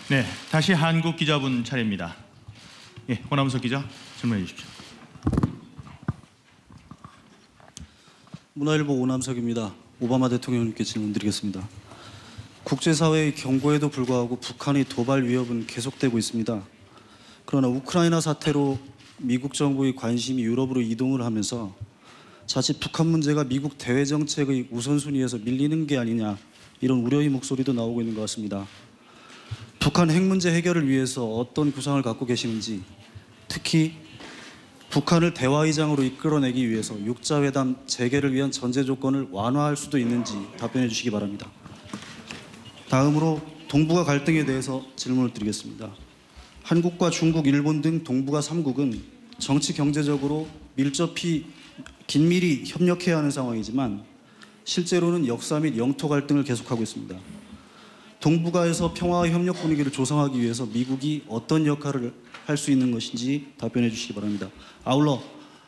네, 다시 한국 기자분 차례입니다. 예, 오남석 기자 질문해 주십시오. 문화일보 오남석입니다. 오바마 대통령님께 질문드리겠습니다. 국제사회의 경고에도 불구하고 북한의 도발 위협은 계속되고 있습니다. 그러나 우크라이나 사태로 미국 정부의 관심이 유럽으로 이동을 하면서 자칫 북한 문제가 미국 대외 정책의 우선순위에서 밀리는 게 아니냐, 이런 우려의 목소리도 나오고 있는 것 같습니다. 북한 핵 문제 해결을 위해서 어떤 구상을 갖고 계시는지, 특히 북한을 대화의장으로 이끌어내기 위해서 육자회담 재개를 위한 전제 조건을 완화할 수도 있는지 답변해 주시기 바랍니다. 다음으로 동북아 갈등에 대해서 질문을 드리겠습니다. 한국과 중국, 일본 등 동북아 3국은 정치, 경제적으로 긴밀히 협력해야 하는 상황이지만 실제로는 역사 및 영토 갈등을 계속하고 있습니다. 동북아에서 평화와 협력 분위기를 조성하기 위해서 미국이 어떤 역할을 할 수 있는 것인지 답변해 주시기 바랍니다. 아울러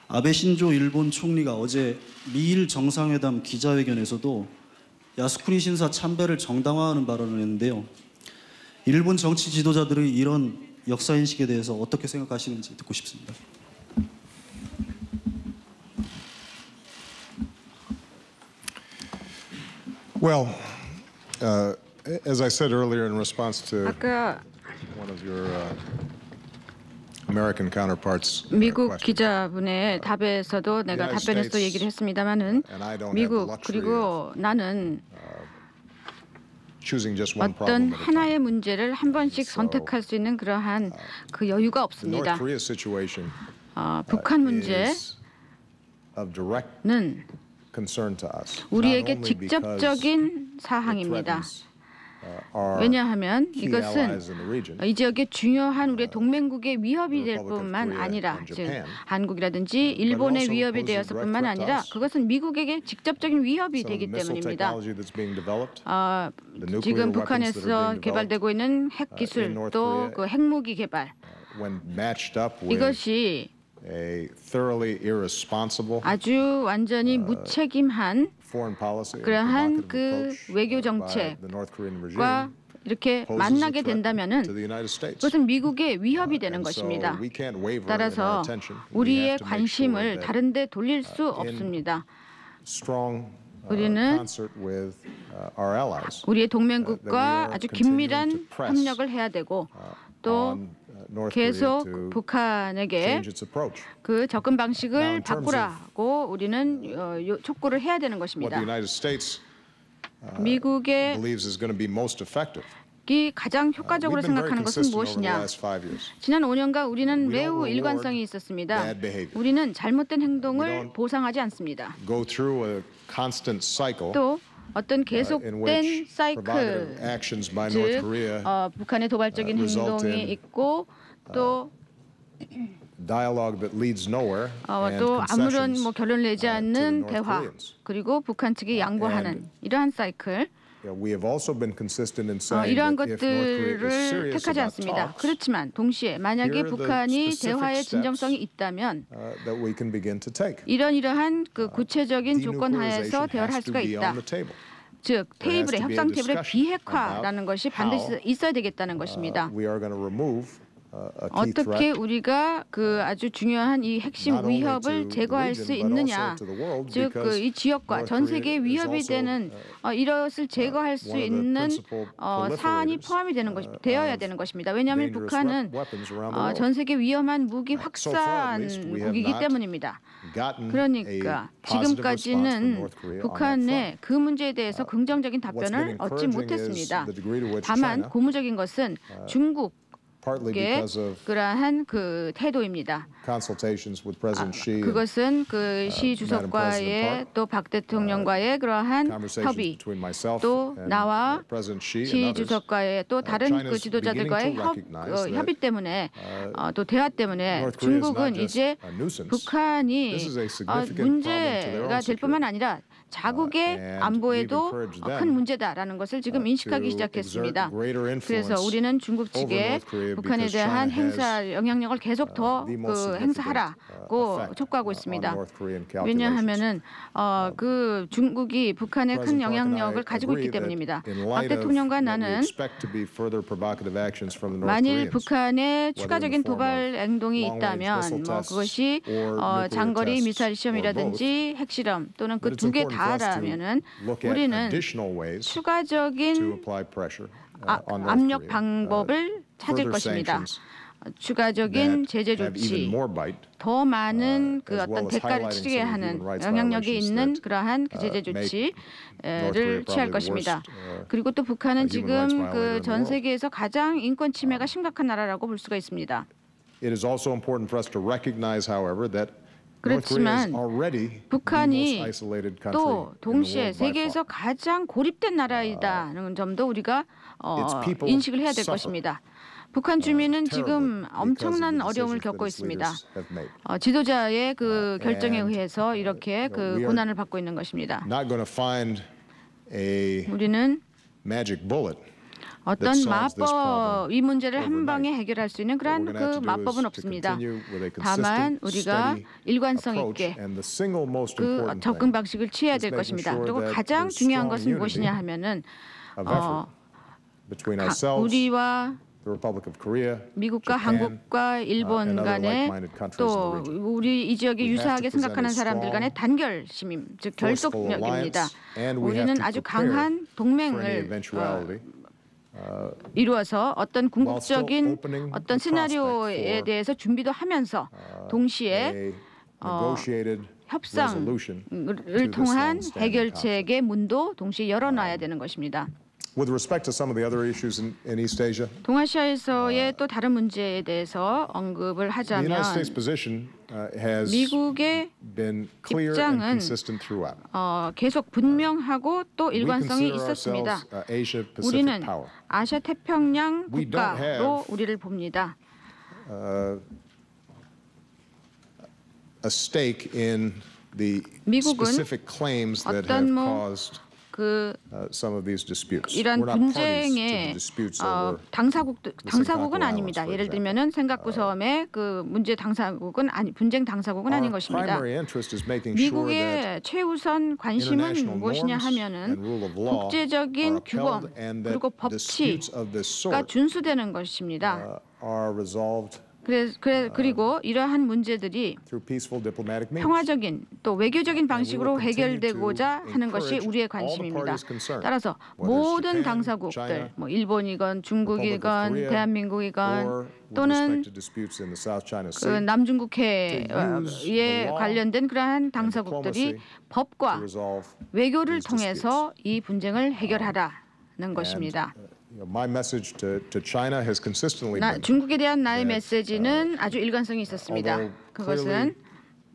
아베 신조 일본 총리가 어제 미일 정상회담 기자회견에서도 야스쿠니 신사 참배를 정당화하는 발언을 했는데요. 일본 정치 지도자들의 이런 역사인식에 대해서 어떻게 생각하시는지 듣고 싶습니다. Well, as I said earlier in response to 아까 one of your American counterparts 미국 question, 기자분의 답에서도 내가 United 답변에서 States 얘기를 했습니다마는 and I don't have the 미국 luxury 그리고 나는 choosing just one 어떤 problem at a time. 하나의 문제를 한 번씩 선택할 수 있는 그러한 그 여유가 The 없습니다. North Korea situation 북한 문제는 is of direct concern to us. 우리에게 not only because 직접적인 it 사항입니다. threatens, our 왜냐하면 key 이것은 allies in the region, 이 지역의 중요한 우리의 동맹국의 위협이 될 the Republic of 뿐만 Korea 아니라, and 즉 Japan, 한국이라든지 일본의 also 위협이 poses a 되었을 direct 뿐만 threat to 아니라 us. 그것은 미국에게 직접적인 위협이 some of the 되기 missile 때문입니다. technology that's being developed, the nuclear 지금 weapons that are 북한에서 being developed, 개발되고 있는 핵 기술 in North 또 Korea, 그 핵무기 개발 when matched up with 이것이 a thoroughly irresponsible 아주 완전히 무책임한 foreign policy and 그러한 provocative 그 approach 외교 by the North Korean regime 정책과 이렇게 poses a 만나게 threat 된다면은 to the United States. 그것은 미국의 위협이 되는 And so 것입니다. we can't waver in our 따라서 attention. We 우리의 have to make sure 관심을 that 다른 데 돌릴 수 없습니다. strong 우리는 concert with our allies 우리의 that we 동맹국과 are 아주 continuing 긴밀한 to press 협력을 해야 되고 또 on North Korea 계속 to 북한에게 change its approach. 그 접근 Now, 방식을 in terms 바꾸라고 우리는 촉구를 해야 되는 What 것입니다. the United States 미국의 believes is going to be most effective. 이 가장 We've 효과적으로 been very 생각하는 것은 consistent over the 무엇이냐? last 5 years. 지난 5년간 우리는 We don't 매우 reward 일관성이 있었습니다. bad behavior. 우리는 잘못된 We 행동을 don't 보상하지 않습니다. Go through a constant cycle 또 어떤 in 계속된 which 사이클, provocative actions by North 즉 Korea 북한의 도발적인 result 행동이 in 있고 또 dialogue that leads nowhere and 또 아무런 concessions 결론을 내지 to the 않는 North 대화 Koreans. 그리고 북한 측이 양보하는 이러한 사이클 We have also been consistent in saying 이러한 that if North Korea is 것들을 serious 택하지 about 않습니다. talks, 그렇지만 동시에 만약에 here are the 북한이 specific 대화에 steps 진정성이 있다면 that we can begin to take. 이러한 그 구체적인 조건 하에서 Denuclearization 대화를 할 has to 수가 be 있다. on the table. 즉 There has 테이블에 to be a 협상 테이블의 discussion 비핵화라는 것이 about 반드시 how, 있어야 되겠다는 것입니다. We are going to remove a key 어떻게 threat 우리가 그 아주 중요한 이 핵심 not only 위협을 to the 제거할 region, 수 but 있느냐, also to the world, 즉 because 이 지역과 North 전 Korea 세계에 is 위협이 also, 되는 이것을 제거할 수 one of the 있는 principal 사안이 proliferators, 포함이 되는 되어야 of 되는 것입니다. 왜냐하면 dangerous 북한은 weapons around the world. 전 세계 위험한 무기 So far, 확산 at least, we have 국이기 not 때문입니다. gotten 그러니까 a positive response from 지금까지는 North Korea on that 북한의 front. 그 문제에 대해서 긍정적인 What's 답변을 been 얻지 encouraging is 못했습니다. the degree to which 다만 China, 고무적인 것은 중국 partly 의 because of 그러한 그 태도입니다. consultations with President Xi and 그것은 그 시 Madam 주석과의 President 또 박 대통령과의 그러한 conversations 협의, between myself 또 and 나와 President Xi and 시 others. 주석과의 또 다른 그 China's 지도자들과의 beginning to recognize that, 협의 때문에 또 대화 때문에 North Korea is 중국은 not just 이제 a nuisance. 북한이 This is a significant problem to their 문제가 own 될 뿐만 security. 아니라 자국의 and 안보에도 we've encouraged 큰 them, 문제다라는 것을 지금 인식하기 to 시작했습니다. exert greater 그래서 influence 우리는 중국 over 측에 North Korea 북한에 because 대한 China has, 행사 영향력을 계속 더 the most 행사하라고 significant, 촉구하고 on 있습니다. North Korean calculations. 왜냐하면은 그 중국이 북한에 큰 President Park and I 영향력을 가지고 agree 있기 that 때문입니다. in 박 light of 대통령과 what we 나는 expect to be further provocative actions from the North 만일 Koreans, 북한의 whether 추가적인 in the form 도발 of 행동이 long-range 있다면 missile 뭐 tests 그것이 or nuclear 장거리 tests 미사일 or 시험이라든지 핵실험 또는 그 But it's 두 개 important for us to 다라면은 look at 우리는 additional ways to 추가적인 apply pressure on North 압력 Korea, 방법을 찾을 further 것입니다. sanctions 추가적인 that 제재 have even 조치, more bite, 더 많은 그 as 어떤 well as 대가를 highlighting 치르게 some of the 하는 human rights 영향력이 violations 있는 that, 그러한 그 제재 make North 조치를 Korea 취할 probably the 것입니다. worst, 그리고 또 북한은 human rights 지금 violator in 그 the 전 world. 세계에서 가장 인권 침해가 심각한 나라라고 볼 수가 있습니다. It is also important for us to recognize, however, that North Korea is 그렇지만 already the most 북한이 isolated country 또 in the 동시에 world by 세계에서 far. 가장 고립된 나라이다는 점도 우리가 its people 인식을 해야 될 suffer, 것입니다. 북한 주민은 지금 terribly 엄청난 because of the 어려움을 decisions that 겪고 its 있습니다. leaders have made. 지도자의 그 결정에 and, 의해서 이렇게 그 we are 고난을 받고 있는 것입니다. Not going to find a 우리는 magic bullet. 어떤 that solves this 마법 이 문제를 한 overnight. 방에 해결할 수 있는 What 그런 we're gonna have 그 to do 마법은 is to 없습니다. continue with a 다만 consistent, 우리가 steady 일관성 approach, 있게 and the single most 그 important 접근 thing 방식을 취해야 is 될 making 것입니다. sure 그리고 that 가장 there's 중요한 strong 것은 무엇이냐 unity 하면은 of effort between ourselves, 우리와 the Republic of Korea, 미국과 Japan, 한국과 일본 and other 간에 like-minded countries 또 in the region. 우리 이 지역에 We have 유사하게 to present 생각하는 a 사람들 간의 strong, 단결심, 즉 forceful 결속력입니다. alliance, and we have 우리는 to 아주 prepare 강한 for any 동맹을 eventuality. 이루어서 어떤 궁극적인 opening 어떤 the prospect 시나리오에 for, 대해서 준비도 하면서 동시에 a negotiated resolution to 협상을 this 통한 long-standing conflict. 해결책의 문도 동시에 열어놔야 되는 것입니다. With respect to some of the other issues in East Asia, 동아시아에서의 또 다른 문제에 대해서 언급을 the United States 하자면 position has 미국의 been clear and 입장은 consistent throughout. 계속 분명하고 또 We 일관성이 consider 있었습니다. ourselves Asia Pacific 우리는 power. 아시아 태평양 We don't 국가로 have 우리를 봅니다. A stake in the 미국은 specific claims that have 어떤 뭐 caused 그 some of these disputes. 이런 We're not parties to the 분쟁의 disputes over 당사국은 Senkaku 아닙니다. Islands, for 예를 example. 들면은 생각구 섬의 그 문제 당사국은 아니 분쟁 당사국은 아닌 Our 것입니다. primary interest is making sure that 미국의 최우선 관심은 international 무엇이냐 norms and rule 하면은 of law 국제적인 are 규범 upheld and that 그리고 disputes of this 법치가 sort 준수되는 것입니다. are resolved 그리고 이러한 문제들이 through peaceful diplomatic means. 평화적인 또 외교적인 방식으로 continue 해결되고자 to 하는 것이 encourage 우리의 all the 관심입니다. parties concerned, 따라서 whether it's 모든 Japan, 당사국들, China, 뭐 일본이건 Republic of 중국이건 Korea, 대한민국이건 or with 또는 respect to disputes in the South China 그 Sea, to use 남중국해에 the law 관련된 그러한 당사국들이 diplomacy 법과 to resolve 외교를 these 통해서 이 분쟁을 해결하라는 것입니다. my message to China has consistently been 중국에 대한 나의 메시지는 아주 일관성이 있었습니다. although 그것은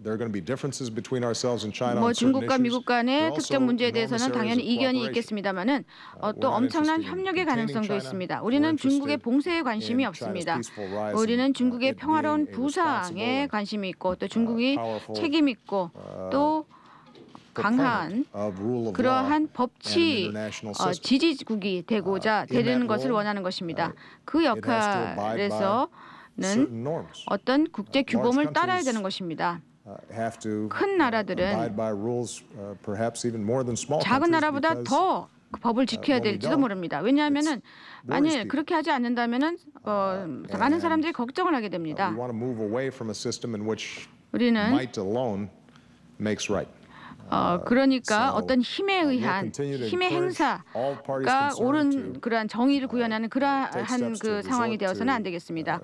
there are going to be differences between ourselves and China 뭐 on certain 중국과 issues. 미국 There 간의 are 특정 also 문제에 enormous 대해서는 areas 당연히 of 이견이 cooperation. 있겠습니다만은 We're 또 not 엄청난 interested in 협력의 containing 가능성도 China. 있습니다. We're 우리는 interested 중국의 봉쇄에 관심이 in 없습니다. China's peaceful rise 우리는 and, 중국의 it 평화로운 being a responsible 부상에 and, 관심이 있고 또 중국이 powerful, 책임 있고 또 강한 of rule of law 그러한 and 법치 an international system. 지지국이 되고자 in 되는 that 것을 role, 원하는 것입니다. 그 it has to abide by 역할에서는 certain norms. 어떤 국제 규범을 Large 따라야 countries 되는 것입니다. Have to 큰 나라들은 abide by rules, perhaps even more than small 작은 countries, 나라보다 because 더 법을 지켜야 when we 될지도 don't, 모릅니다. 왜냐하면은 만일 people. 그렇게 하지 않는다면은 많은 사람들이 걱정을 하게 we 됩니다. want to move away from a system in which 우리는 might alone makes right. 그러니까 so, 어떤 힘에 의한 continue to 힘의 encourage all parties 행사가 concerned 옳은 to, 그러한 정의를 구현하는 take 그러한 steps to 그 상황이 resort 되어서는 to, 안 되겠습니다.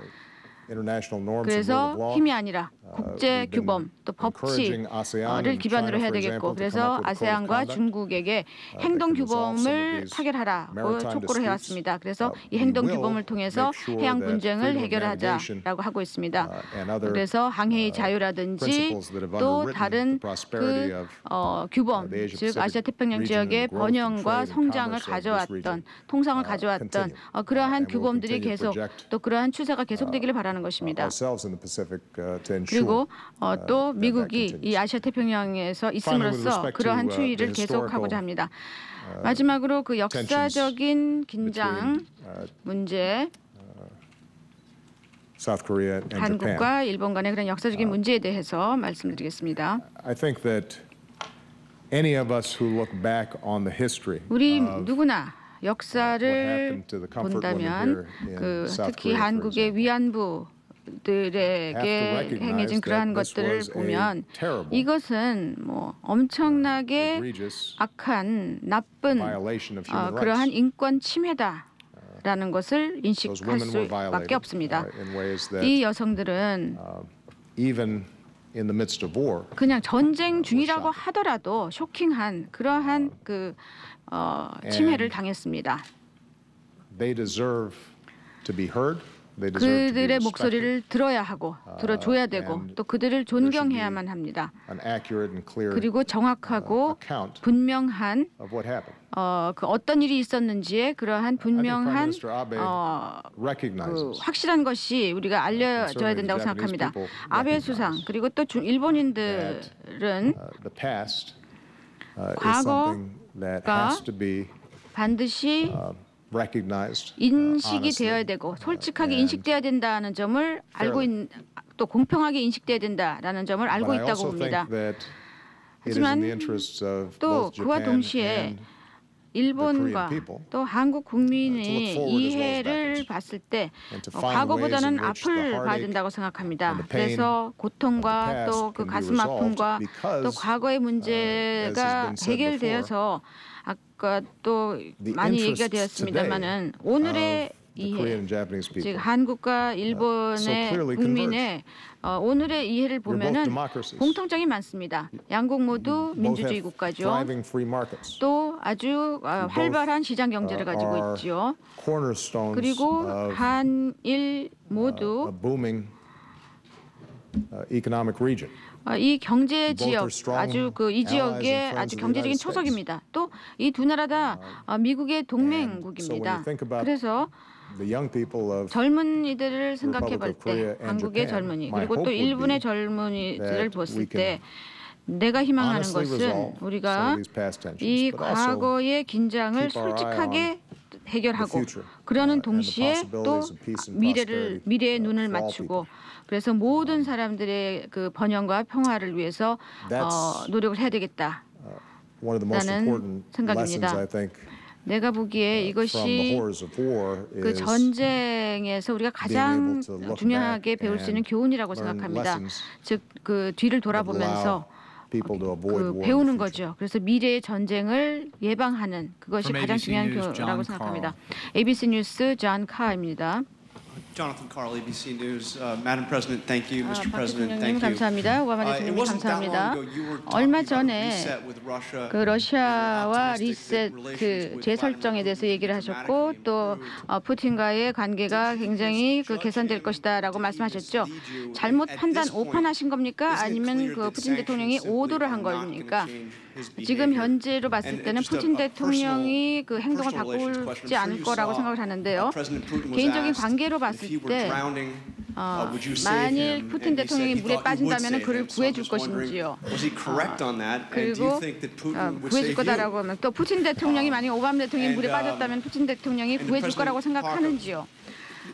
international norms and rule of 그래서 law. 힘이 아니라 국제 we've been 규범 또 encouraging ASEAN 법치를 and 기반으로 China, 해야 for 되겠고 example, to come 그래서 up with a code of 아세안과 conduct, 중국에게 that 행동 can resolve some of 규범을 these 타결하라고 maritime 촉구를 disputes. 해왔습니다. 그래서 이 We 행동 will 규범을 통해서 make sure 해양 that 분쟁을 freedom of navigation, 해결하자라고 하고 있습니다. and other, 그래서 항해의 자유라든지 principles that have 또 underwritten 다른 the prosperity 그 of, 규범 the Asia 즉 Pacific 아시아 태평양 region and 지역의 the growth and 번영과 trade and 성장을 commerce of this 가져왔던 region, 통상을 가져왔던 continue. 그러한 And we'll 규범들이 continue to 계속 project 또 그러한 추세가 계속되기를 바라는 있다는 것입니다. ourselves in the Pacific to ensure 그리고 또 that 미국이 이 continues. 아시아 태평양에서 Finally, with 있음으로써 respect to, 그러한 the 추이를 historical, 계속하고자 합니다. 마지막으로 그 역사적인 긴장 between, 문제, South Korea and Japan. 한국과 일본 간의 그런 역사적인 문제에 대해서 말씀드리겠습니다. I think that any of us who look back on the history 우리 of 누구나 what 역사를 happened to the comfort women 본다면 here in 그 South 특히 Korea, for 한국의 example, 위안부들에게 recognize 행해진 그러한 that this 것들을 was a 보면 terrible, 이것은 뭐 엄청나게 egregious 악한 나쁜 violation of human 그러한 rights. 인권 침해다라는 것을 Those 인식할 women were 수밖에 violated 없습니다. in ways that 이 여성들은 even in the midst of war, 그냥 전쟁 중이라고 하더라도 쇼킹한 그러한 그 침해를 당했습니다. they deserve to be heard. They deserve to be 그들의 respected. 목소리를 들어야 하고 들어줘야 되고 and 또 그들을 존경해야만 합니다. An accurate and clear 그리고 정확하고 account 분명한 of what happened. 그 어떤 일이 있었는지의 그러한 분명한 Prime Minister Abe 그 recognizes 확실한 것이 우리가 알려져야 된다고 생각합니다. 아베 수상 그리고 또 일본인들은 the past is 과거가 something that has to be 반드시 recognized. 인식이 honestly. 되어야 되고 솔직하게 and 인식돼야 된다는 점을 알고 또 공평하게 인식돼야 된다라는 점을 알고 But I 있다고 also 봅니다. think that it is 하지만 in the interests of 또 both 그와 Japan 동시에 and 일본과 Korean people, 또 한국 to look 국민이 forward as well as 이해를 backwards, 봤을 때 and to find 과거보다는 ways in which the 앞을 봐야 heartache 된다고 생각합니다. and the pain 그래서 고통과 of the past 또 그 can be 가슴 resolved 아픔과 because, 또 과거의 as 문제가 has been said 해결되어서 아까 또 the 많이 얘기가 interests 되었습니다마는 오늘의 the Korean 이해, and Japanese 즉 people 한국과 so 일본의 clearly 국민의 오늘의 이해를 both 보면은 democracies. 공통점이 많습니다. 양국 모두 both 민주주의 have 국가죠. thriving free markets. 또 아주 활발한 시장 경제를 가지고 are 있죠. cornerstones 그리고 of 한일 a 모두 booming economic region. 이 경제 Both 지역 are strong 아주 그 이 allies 지역의 and friends 아주 of the 경제적인 United States. 초석입니다. 또 이 두 나라 다 미국의 동맹국입니다. so when you think about 그래서 The young people of 젊은이들을 생각해 볼 Republic of Korea 때 and 한국의 Japan, 젊은이 my 그리고 또 hope would 일본의 be 젊은이들을 that 봤을 we 때 can 내가 희망하는 honestly 것은 resolve some 우리가 of these past tensions, 이 but also 과거의 긴장을 keep our eye 솔직하게 해결하고 the future, 그러는 and the 동시에 또 possibilities of peace and 미래에 prosperity, 눈을 for all 맞추고 people. 그래서 모든 사람들의 그 번영과 평화를 위해서 That's 노력을 해야 되겠다. One of the most 라는 important 생각입니다. lessons I think 내가 보기에 from the 이것이 horrors of war 그 is 전쟁에서 우리가 가장 able to look 중요하게 back 배울 수 있는 and 교훈이라고 learn 생각합니다. lessons 즉 그 뒤를 돌아보면서 people to avoid 그 war in the 배우는 future. 거죠. 그래서 미래의 전쟁을 예방하는 그것이 From 가장 ABC 중요한 News, 교훈이라고 John 생각합니다. ABC 뉴스 존 카입니다. Jonathan Carl, ABC News. Madam President, thank you. Mr. 박 President, 대통령님 thank you. 감사합니다. 오바마 It 대통령님 wasn't that long 감사합니다. ago you were 얼마 talking about 전에 reset with Russia. 그 러시아와 optimistic that 리셋 relations 그 with 재설정에 Vladimir 대해서 Putin 얘기를 하셨고 dramatically 또 improved. 푸틴과의 관계가 굉장히 그 개선될 것이다라고 말씀하셨죠. 잘못 판단 오판하신 겁니까? 아니면 그 푸틴 대통령이 오도를 한 겁니까? 지금 현재로 봤을 때는 푸틴 대통령이 그 행동을 바꾸지 않을 거라고 생각을 하는데요. 개인적인 관계로 봤을 때 만일 푸틴 대통령이 물에 빠진다면 그를 구해줄 것인지요. 그리고 구해줄 거다라고 하면 또 푸틴 대통령이 만약 오바마 대통령이 물에 빠졌다면 푸틴 대통령이 구해줄 거라고 생각하는지요.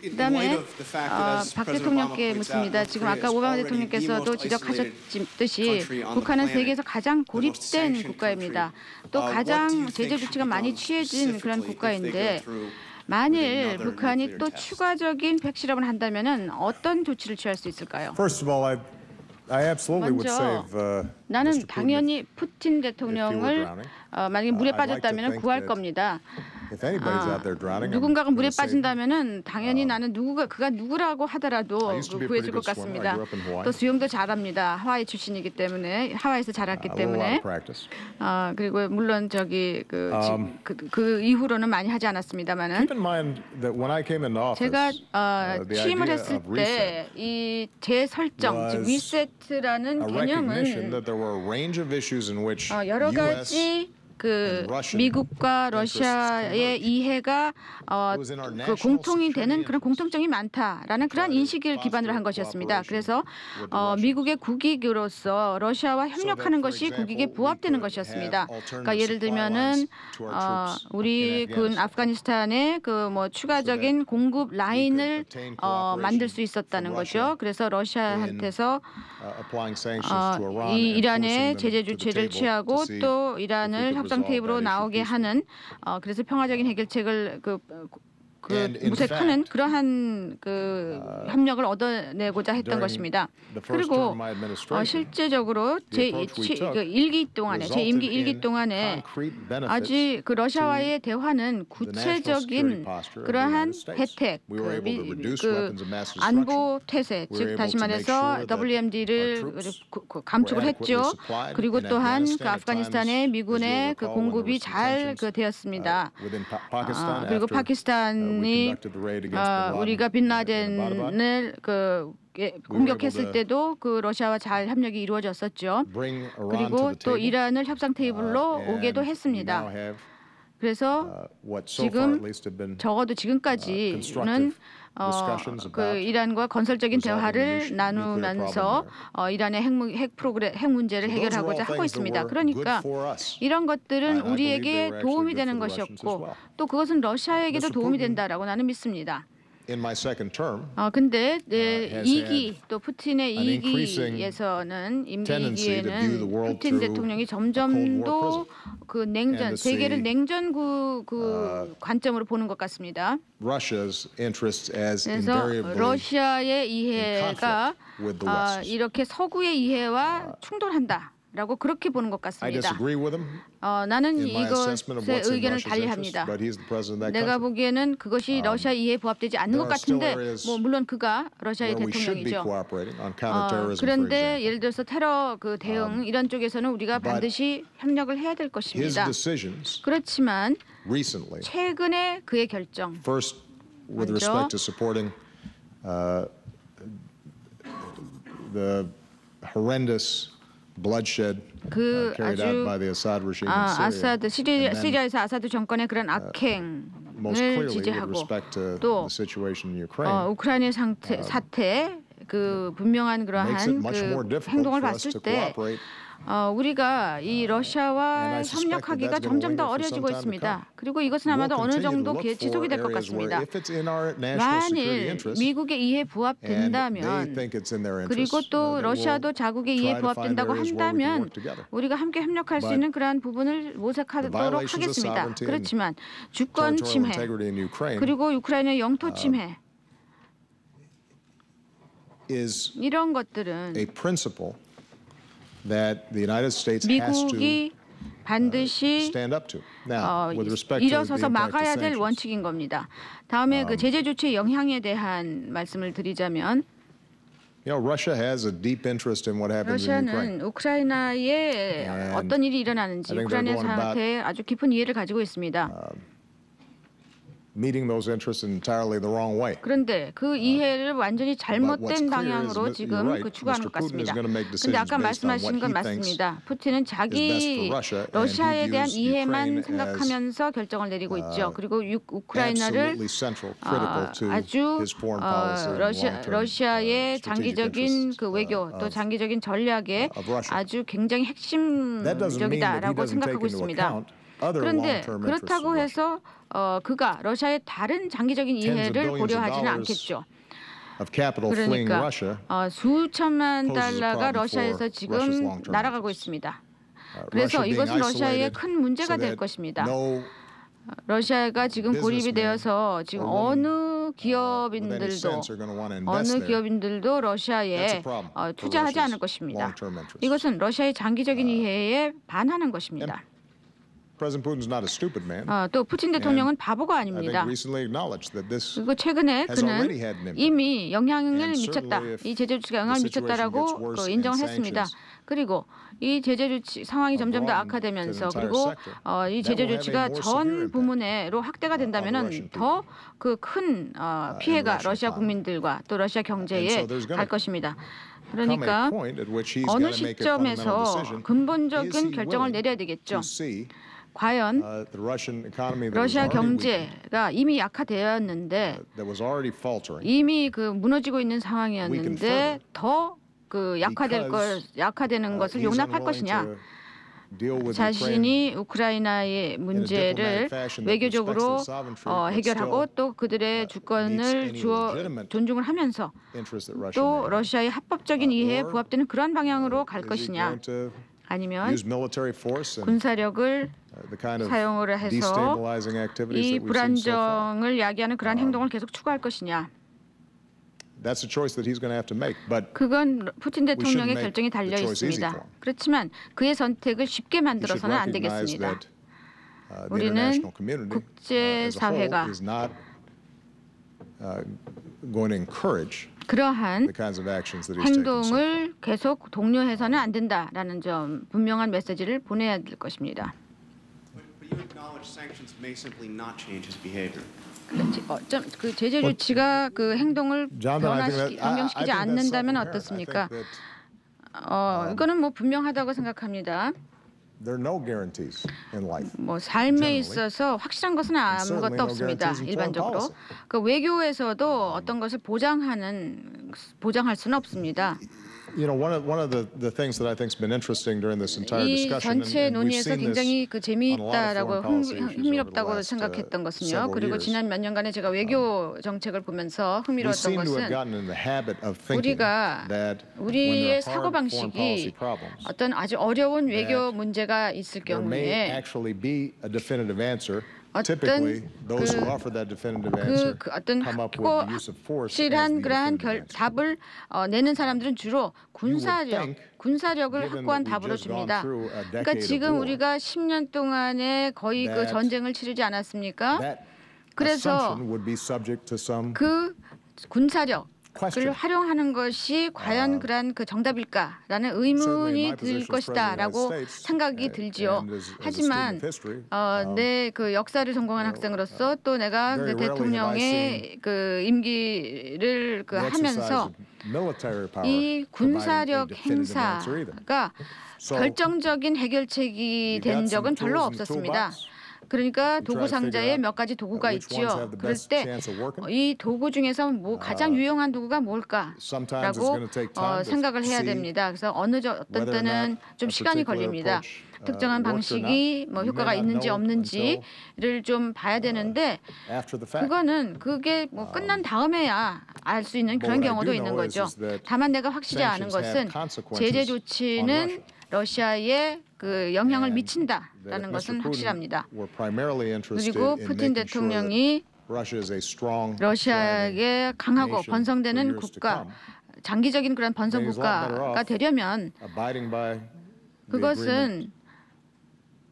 그다음에 박 대통령께 묻습니다. 지금 아까 오바마 대통령께서도 지적하셨듯이 북한은 세계에서 가장 고립된 국가입니다. 또 가장 제재 조치가 많이 취해진 그런 국가인데 만일 북한이 또 추가적인 핵실험을 한다면은 어떤 조치를 취할 수 있을까요? First of all, I absolutely would 먼저 save 나는 Mr. Putin 당연히 푸틴 대통령을 만약에 물에 I'd like to 빠졌다면 think 구할 that 겁니다. if anybody's out there drowning, I'm 누군가가 물에 gonna save them. 빠진다면은 당연히 나는 그가 누구라고 하더라도 I used to be a 구해줄 pretty 것 good swimmer. 같습니다. I grew up in Hawaii. 또 수영도 잘합니다. 하와이 출신이기 때문에 하와이에서 자랐기 A little out 때문에 of practice. 그리고 물론 그 이후로는 많이 하지 않았습니다만은 Keep in mind that when I came into office, 제가 the 취임을 idea 했을 of reset 때 이 재설정, 즉 was 리세트라는 a recognition 개념은 that there were a range of issues in which 여러 U.S. 가지 그 미국과 러시아의 이해가 그 공통이 되는 그런 공통점이 많다라는 그런 인식을 기반으로 한 것이었습니다. 그래서 미국의 국익으로서 러시아와 협력하는 것이 국익에 부합되는 것이었습니다. 그러니까 예를 들면은 우리 군 아프가니스탄에 그 뭐 추가적인 공급 라인을 만들 수 있었다는 거죠. 그래서 러시아한테서 이 이란의 제재 조치를 취하고 또 이란을 협상 테이블로 나오게 하는 그래서 평화적인 해결책을 모색하는 그러한 그 협력을 얻어내고자 했던 것입니다. 그리고 실제적으로 제 임기 1기 동안에 아직 그 러시아와의 대화는 구체적인 그러한 혜택, 그 안보 태세, 즉 다시 말해서 WMD를 감축을 했죠. 그리고 또한 그 아프가니스탄의 미군의 그 공급이 잘 되었습니다. 그리고 파키스탄 우리가 빈라덴을 공격했을 때도 그 러시아와 잘 협력이 이루어졌었죠. 그리고 또 이란을 협상 테이블로 오게도 했습니다. 그래서 지금 적어도 지금까지는 그 이란과 건설적인 대화를 나누면서 이란의 핵 문제를 해결하고자 하고 있습니다. 그러니까 이런 것들은 우리에게 도움이 되는 것이었고 또 그것은 러시아에게도 도움이 된다라고 나는 믿습니다. 근데 2기 또 푸틴의 2기에서는 임기 2기에는 푸틴 대통령이 점점 더 그 냉전 세계를 냉전구 그 관점으로 보는 것 같습니다. 그래서 러시아의 이해가 이렇게 서구의 이해와 충돌한다. 라고 그렇게 보는 것 같습니다. 나는 이것의 의견을 달리합니다. 내가 보기에는 그것이 러시아 이해에 부합되지 않는 것 같은데 물론 그가 러시아의 대통령이죠. 그런데 예를 들어서 테러 그 대응 이런 쪽에서는 우리가 반드시 협력을 해야 될 것입니다. 그렇지만 최근에 그의 결정 먼저 그 아주 아사드 시리아에서 아사드 정권의 그런 악행을 지지하고 또 우크라이나 사태 그 분명한 그러한 그 행동을 봤을 때 우리가 이 러시아와 협력하기가 점점 더 어려지고 있습니다. 그리고 이것은 아마도 어느 정도 지속이 될 것 같습니다. 만일 미국의 이해에 부합된다면 그리고 또 러시아도 자국의 이해에 부합된다고 한다면 우리가 함께 협력할 수 있는 그러한 부분을 모색하도록 하겠습니다. 그렇지만 주권 침해 그리고 우크라이나의 영토 침해 이런 것들은 미국이 반드시 일어서서 막아야 될 원칙인 겁니다. 다음에 그 제재 조치의 영향에 대한 말씀을 드리자면 러시아는 우크라이나에 어떤 일이 일어나는지 우크라이나 사태에 아주 깊은 이해를 가지고 있습니다. 그런데 그 이해를 완전히 잘못된 방향으로 지금 추구하는 것 같습니다. 그런데 아까 말씀하신 건 맞습니다. 푸틴은 자기 러시아에 대한 이해만 생각하면서 결정을 내리고 있죠. 그리고 우크라이나를 아주 러시아의 장기적인 그 외교 또 장기적인 전략에 아주 굉장히 핵심적이다라고 생각하고 있습니다. 그런데 그렇다고 해서 그가 러시아의 다른 장기적인 이해를 고려하지는 않겠죠. 그러니까 수천만 달러가 러시아에서 지금 날아가고 있습니다. 그래서 이것은 러시아의 큰 문제가 될 것입니다. 러시아가 지금 고립이 되어서 지금 어느 기업인들도 러시아에 투자하지 않을 것입니다. 이것은 러시아의 장기적인 이해에 반하는 것입니다. 또 푸틴 대통령은 바보가 아닙니다. 그리고 최근에 그는 이미 영향을 미쳤다. 이 제재 조치가 영향을 미쳤다라고 인정을 했습니다. 그리고 이 제재 조치 상황이 점점 더 악화되면서 그리고 이 제재 조치가 전 부문으로 확대가 된다면은 더 그 큰 피해가 러시아 국민들과 또 러시아 경제에 갈 것입니다. 그러니까 point at which he's 어느 got to make a fundamental 시점에서 decision. 근본적인 Is he 결정을 willing 내려야 되겠죠. to see 과연 the Russian economy that was 러시아 already weakened, 경제가 이미 약화되었는데 that was already faltering, 이미 그 무너지고 있는 weakened 상황이었는데 further 더 그 약화되는 것을 he's 용납할 unwilling 것이냐. to deal with Ukraine 자신이 우크라이나의 문제를 외교적으로 해결하고 또 그들의 주권을 존중을 하면서 interests that Russia 또 may have. 러시아의 합법적인 이해에 or 부합되는 그러한 방향으로 갈 Is he 것이냐 going to 아니면 use military force and 군사력을 the kind of 사용을 해서 destabilizing activities 이 that we've seen so far? 불안정을 야기하는 그러한 행동을 계속 추구할 것이냐. That's a choice that he's going to have to make. But 그건 푸틴 대통령의 make 결정이 달려 the choice easy 있습니다. for him. 그렇지만 그의 선택을 쉽게 he should 만들어서는 안 recognize 되겠습니다. that the 우리는 international community as a whole 국제사회가 is not going to encourage 그러한 the kinds of actions that he's taken so far. 행동을 계속 독려해서는 안 된다라는 점 분명한 메시지를 보내야 될 것입니다. But you acknowledge sanctions may simply not change his behavior. 그 제재 조치가 그 행동을 Jonathan, I think that- 변경시키지 I think that's 않는다면 self-apparent. 어떻습니까? I think that 이거는 뭐 분명하다고 생각합니다. there are no guarantees in life. 뭐 삶에 Generally. 있어서 확실한 것은 아무것도 no 없습니다. guarantees in foreign 일반적으로 policy. 그 외교에서도 어떤 것을 보장할 수는 없습니다. You know, one of the things that I think has been interesting during this entire 이 discussion, 전체 and we've 논의에서 seen 굉장히 그 this on a lot of 재미있다라고 foreign policy issues over the 흥미롭다고 last, 생각했던 것은요. several 그리고 years. 지난 몇 년간에 제가 외교 정책을 보면서 We 흥미로웠던 seem to 것은 have gotten in the habit of thinking 우리가 that when there 우리의 are hard foreign 사고방식이 policy problems, 어떤 아주 어려운 외교 문제가 있을 there may 경우에 actually be a definitive answer. 어떤 Typically, those who 그- offer that definitive answer 그 어떤 come up with the use of force as the 확실한 그러한 definitive answer. 답을 내는 사람들은 주로 think, 군사력을 given 확고한 that we've 답으로 just gone 줍니다. through a 그러니까 decade of 지금 war, 우리가 10년 동안에 거의 그 that 전쟁을 치르지 않았습니까? That 그래서 assumption would be subject to some 그 군사력을 question. 활용하는 것이 과연 그러한 그 정답일까라는 Certainly in 의문이 my 들 position as 것이다라고 President of the United States, 생각이 and 들지요. as a student 하지만 of history, 내 그 역사를 전공한 학생으로서 또 내가 그 very rarely have I 대통령의 그 임기를 그 the exercise 하면서 of military power 이 providing a 군사력 definitive answer either. 행사가 So, 결정적인 해결책이 you 된 got 적은 some 별로 tools in the 없었습니다. toolbox. 그러니까 try 도구 to figure 상자에 out 몇 가지 도구가 which ones 있지요. have the 그럴 best 때 chance of working. 이 도구 중에서 뭐 가장 유용한 도구가 Sometimes it's 뭘까라고 gonna take time to 생각을 해야 see 됩니다. 그래서 어떤 whether or 때는 not 좀 a 시간이 particular 걸립니다. approach, 특정한 works or 방식이 not. 뭐 You may 효과가 not 있는지 know 없는지를 좀 봐야 되는데 after the fact. 그게 뭐 끝난 다음에야 알 수 있는 그런 But what I 경우도 do 있는 know is 거죠. that 다만 내가 확실히 아는 sanctions have 것은 consequences 제재 on 조치는 Russia. 러시아에 그 영향을 And 미친다라는 that if 것은 Mr. Putin 확실합니다. were primarily interested 그리고 in 푸틴 making sure that 대통령이 Russia is a strong, thriving 러시아에게 강하고 nation for 번성되는 years to 국가, come, 장기적인 그런 번성 then he's a lot better 국가가 off 되려면 abiding by the agreement 그것은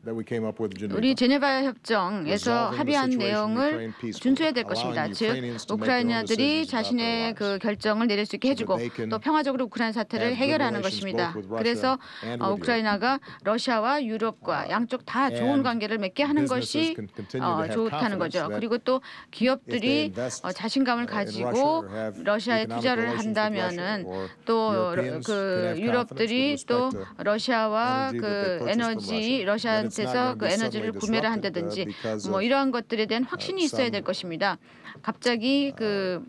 that we came up with in Geneva. 우리 제네바 협정에서 Resolving the 합의한 situation in 내용을 Ukraine peacefully, 준수해야 될 것입니다. allowing 즉 Ukrainians to make their own 우크라이나들이 decisions about their 자신의 lives. 그 결정을 내릴 수 있게 So that 해주고 they can 또 평화적으로 우크라이나 사태를 have good 해결하는 relations 것입니다. both with Russia 그래서 and with 우크라이나가 러시아와 유럽과 양쪽 다 좋은 and 관계를 맺게 하는 businesses 것이 can continue to have 좋다는 거죠. confidence that 그리고 또 if they 기업들이 invest 자신감을 in Russia 가지고 or have 러시아에 economic 투자를 relations with 한다면은 Russia, or 또 Europeans 그 can have 유럽들이 confidence with 또 respect to 러시아와 energy that they 그 purchase from 에너지 Russia, 러시아한테서 then it's not 그 gonna be 에너지를 suddenly 구매를 disrupted, 한다든지 because 뭐 of, 이러한 것들에 대한 확신이 있어야 될 some, 것입니다. 갑자기 그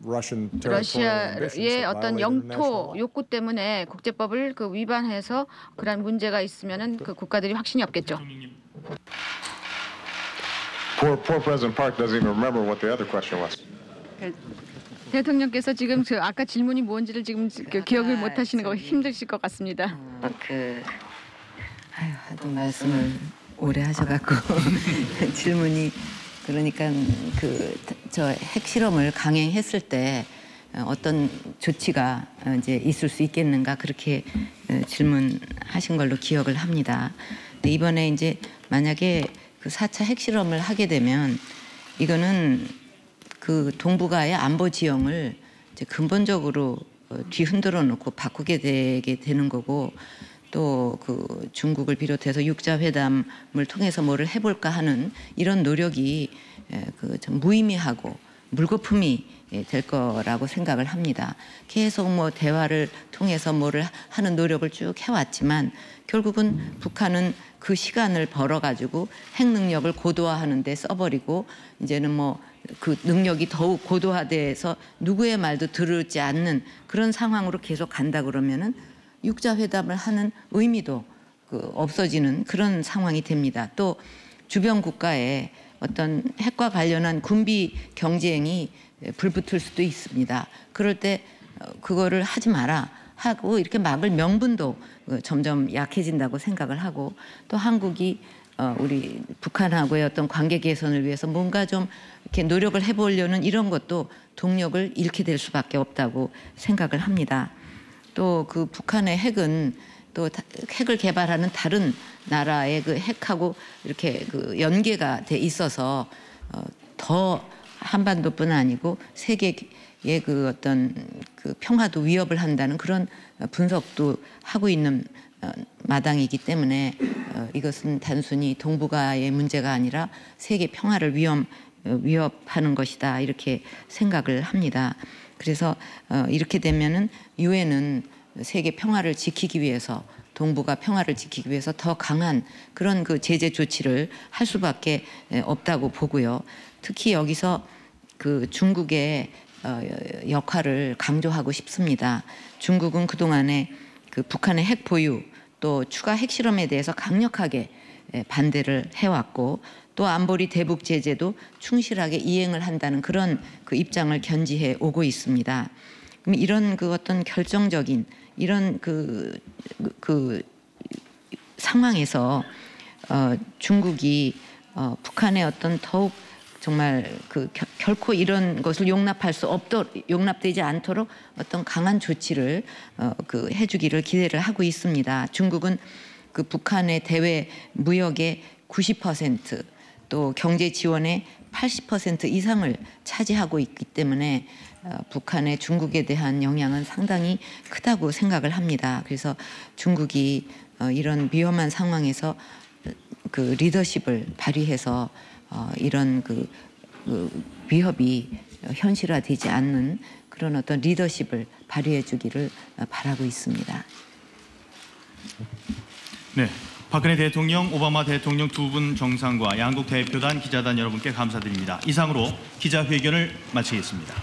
Russian territorial ambitions 러시아의 that 어떤 violate international 영토 law. 욕구 때문에 국제법을 그 위반해서 그런 문제가 있으면은 그 국가들이 확신이 없겠죠. Poor President Park doesn't even remember what the other question was. 대통령께서 지금 아까 질문이 뭔지를 지금 기억을 못 하시는 거 힘드실 것 같습니다. 하도 말씀을 오래 하셔갖고 질문이 그러니까 저 핵실험을 강행했을 때 어떤 조치가 이제 있을 수 있겠는가 그렇게 질문하신 걸로 기억을 합니다. 근데 이번에 이제 만약에 그 4차 핵실험을 하게 되면 이거는 그 동북아의 안보 지형을 이제 근본적으로 뒤흔들어 놓고 바꾸게 되게 되는 거고 또 그 중국을 비롯해서 육자 회담을 통해서 뭐를 해볼까 하는 이런 노력이 그 좀 무의미하고 물거품이 될 거라고 생각을 합니다. 계속 뭐 대화를 통해서 뭐를 하는 노력을 쭉 해왔지만 결국은 북한은 그 시간을 벌어가지고 핵 능력을 고도화하는 데 써버리고 이제는 뭐 그 능력이 더욱 고도화돼서 누구의 말도 들을지 않는 그런 상황으로 계속 간다 그러면은 육자회담을 하는 의미도 없어지는 그런 상황이 됩니다. 또 주변 국가에 어떤 핵과 관련한 군비 경쟁이 불붙을 수도 있습니다. 그럴 때 그거를 하지 마라 하고 이렇게 막을 명분도 점점 약해진다고 생각을 하고 또 한국이 우리 북한하고의 어떤 관계 개선을 위해서 뭔가 좀 이렇게 노력을 해보려는 이런 것도 동력을 잃게 될 수밖에 없다고 생각을 합니다. 또 그 북한의 핵은 또 핵을 개발하는 다른 나라의 그 핵하고 이렇게 그 연계가 돼 있어서 더 한반도뿐 아니고 세계의 그 어떤 그 평화도 위협을 한다는 그런 분석도 하고 있는 마당이기 때문에 이것은 단순히 동북아의 문제가 아니라 세계 평화를 위협하는 것이다 이렇게 생각을 합니다. 그래서 이렇게 되면은 유엔은 세계 평화를 지키기 위해서 동북아 평화를 지키기 위해서 더 강한 그런 그 제재 조치를 할 수밖에 없다고 보고요. 특히 여기서 그 중국의 역할을 강조하고 싶습니다. 중국은 그동안에 그 북한의 핵 보유 또 추가 핵실험에 대해서 강력하게 반대를 해왔고 또 안보리 대북 제재도 충실하게 이행을 한다는 그런 그 입장을 견지해 오고 있습니다. 그럼 이런 그 어떤 결정적인 이런 그 상황에서 중국이 북한의 어떤 더욱 정말 그 결코 이런 것을 용납되지 않도록 어떤 강한 조치를 그 해주기를 기대를 하고 있습니다. 중국은 그 북한의 대외 무역의 90% 또 경제 지원의 80% 이상을 차지하고 있기 때문에 북한의 중국에 대한 영향은 상당히 크다고 생각을 합니다. 그래서 중국이 이런 위험한 상황에서 그 리더십을 발휘해서 이런 그 위협이 현실화되지 않는 그런 어떤 리더십을 발휘해 주기를 바라고 있습니다. 네, 박근혜 대통령, 오바마 대통령 두 분 정상과 양국 대표단, 기자단 여러분께 감사드립니다. 이상으로 기자회견을 마치겠습니다.